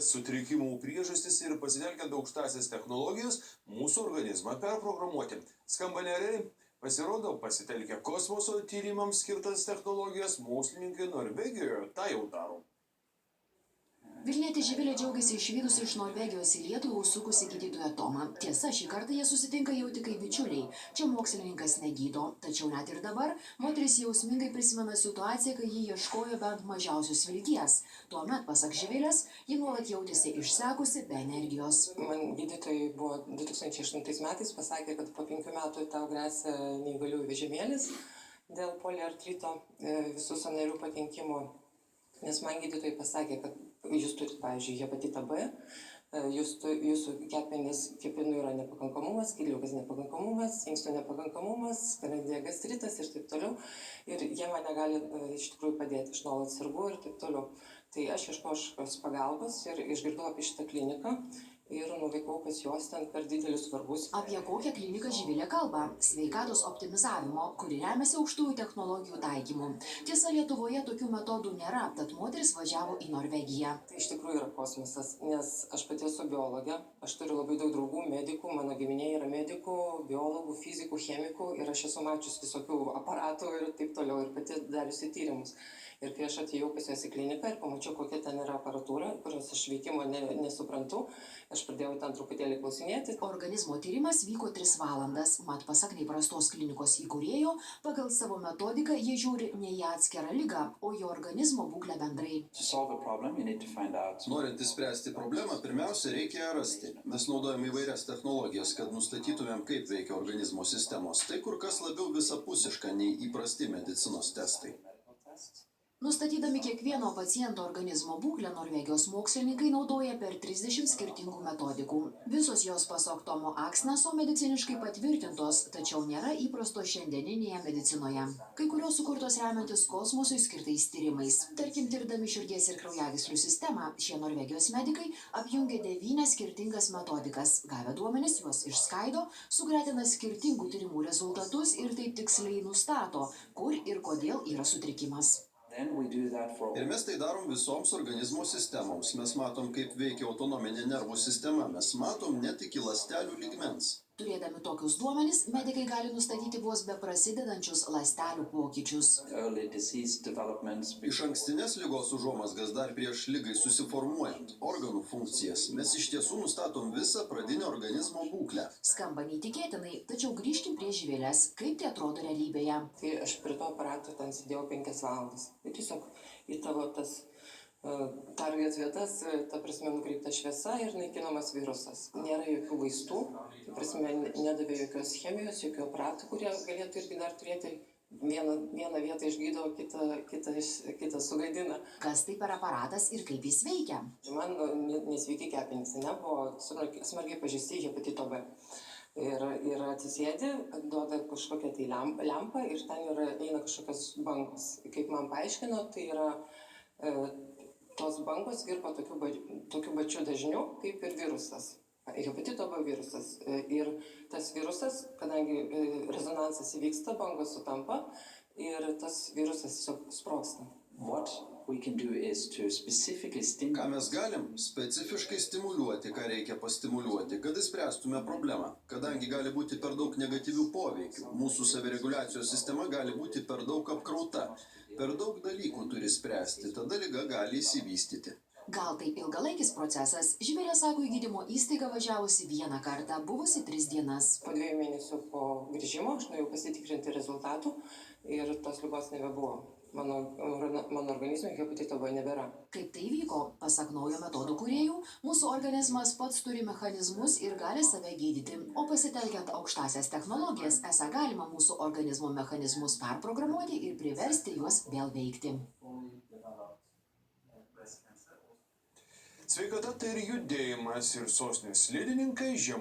Sutrikimų priežastis ir pasitelkiant aukštąsias technologijas mūsų organizmą perprogramuoti. Skamba nerealiai. Pasirodo, pasitelkę kosmoso tyrimams skirtas technologijas, mokslininkai Norvegijoje tą jau daro. Vilnietė Živilė džiaugiasi išvykusi iš Norvegijos į Lietuvą užsukusi gydytoją Tomą. Tiesa, šį kartą jie susitinka jau tik kaip bičiuliai. Čia mokslininkas negydo. Tačiau net ir dabar moteris jausmingai prisimena situaciją, kai ji ieškojo bent mažiausios vilties. Tuomet, pasak Živilės, ji nuolat jautėsi išsekusi be energijos. Man gydytojai buvo 2008 metais pasakė, kad po 5 metų tau gresia neįgaliųjų vežimėlis dėl poliartrito visų sąnarių pakenkimo. Nes man gydytojai pasakė, kad jūs turite, pavyzdžiui, hepatitą B, jūsų kepenų yra nepakankamumas, skydliaukės nepakankamumas, inkstų nepakankamumas, skrandžio gastritas ir taip toliau. Ir jie man negali iš tikrųjų padėti, aš nuolat sergu ir taip toliau. Tai aš ieškojau pagalbos ir išgirdau apie šitą kliniką ir nuvykau pas juos ten per didelius svarbus. Apie kokią kliniką Živilė kalba? Sveikatos optimizavimo, kuri remiasi aukštųjų technologijų taikymu. Tiesa, Lietuvoje tokių metodų nėra, tad moteris važiavo į Norvegiją. Tai iš tikrųjų yra kosmosas, nes aš pati esu biologė, aš turiu labai daug draugų, medikų, mano giminėje yra medikų, biologų, fizikų, chemikų ir aš esu mačius visokių aparatų ir taip toliau ir pati dariusi tyrimus. Ir kai aš atėjau pas juos į kliniką ir pamačiau, kokia ten yra aparatūra, kurios aš veikimo nesuprantu, aš pradėjau ten truputėlį klausinėti. Organizmo tyrimas vyko 3 valandas, mat pasak neįprastos klinikos įkūrėjo, pagal savo metodiką jie žiūri ne į atskirą ligą, o į organizmo būklę bendrai. Norint išspręsti problemą, pirmiausia reikia rasti. Mes naudojame įvairias technologijas, kad nustatytumėm, kaip veikia organizmo sistemos. Tai kur kas labiau visapusiška nei įprasti medicinos testai. Nustatydami kiekvieno paciento organizmo būklę, Norvegijos mokslininkai naudoja per 30 skirtingų metodikų. Visos jos pasak Tomo Aksneso mediciniškai patvirtintos, tačiau nėra įprastos šiandieninėje medicinoje. Kai kurios sukurtos remiantis kosmosui skirtais tyrimais. Tarkim, tirdami širdies ir kraujagyslių sistemą, šie Norvegijos medikai apjungia 9 skirtingas metodikas. Gavę duomenis juos išskaido, sugretina skirtingų tyrimų rezultatus ir taip tiksliai nustato, kur ir kodėl yra sutrikimas. Ir mes tai darom visoms organizmo sistemoms. Mes matom, kaip veikia autonominė nervų sistema. Mes matom net iki ląstelių lygmens. Turėdami tokius duomenis, medikai gali nustatyti vos beprasidedančius ląstelių pokyčius. Iš ankstinės ligos užuomazgas dar prieš ligai susiformuojant organų funkcijas, mes iš tiesų nustatom visą pradinę organizmo būklę. Skamba neįtikėtinai, tačiau grįžkim prie Živilės, kaip tai atrodo realybėje. Tai aš prie to aparato ten sėdėjau 5 valandas. Ir tiesiog į tavo tas target vietas, ta prasme, nukreipta šviesa ir naikinamas virusas. Nėra jokių vaistų, ta prasme, nedavė jokios chemijos, jokių aparatų, kurie galėtų irgi dar turėti. Vieną vietą išgydo, kitą sugadina. Kas tai per aparatas ir kaip jis veikia? Man nesveiki kepenys, buvo smarkiai pažeisti hepatito B. Ir atsisėdi, duoda kažkokią tai lempą ir ten eina kažkokios bangos. Kaip man paaiškino, tai yra tos bangos virpa tokiu pačiu dažniu, kaip ir virusas. Hepatito B virusas. Ir tas virusas, kadangi rezonansas įvyksta, bangos sutampa ir tas virusas tiesiog sprogsta. Ką mes galim? Specifiškai stimuliuoti, ką reikia pastimuliuoti, kad išspręstume problemą. Kadangi gali būti per daug negatyvių poveikių, mūsų savireguliacijos sistema gali būti per daug apkrauta. Per daug dalykų turi spręsti, tada liga gali įsivystyti. Gal tai ilgalaikis procesas? Živilė sako, į gydymo įstaigą važiavusi 1 kartą, buvusi 3 dienas. Po 2 mėnesių po grįžimo aš nuėjau pasitikrinti rezultatų ir tos ligos nebebuvo. Mano organizme hepatito B nebėra. Kaip tai vyko? Pasak naujo metodų kūrėjų, mūsų organizmas pats turi mechanizmus ir gali save gydyti. O pasitelkiant aukštąsias technologijas, esą galima mūsų organizmo mechanizmus perprogramuoti ir priversti juos vėl veikti. Sveikata tai ir judėjimas, ir sostinės slidininkai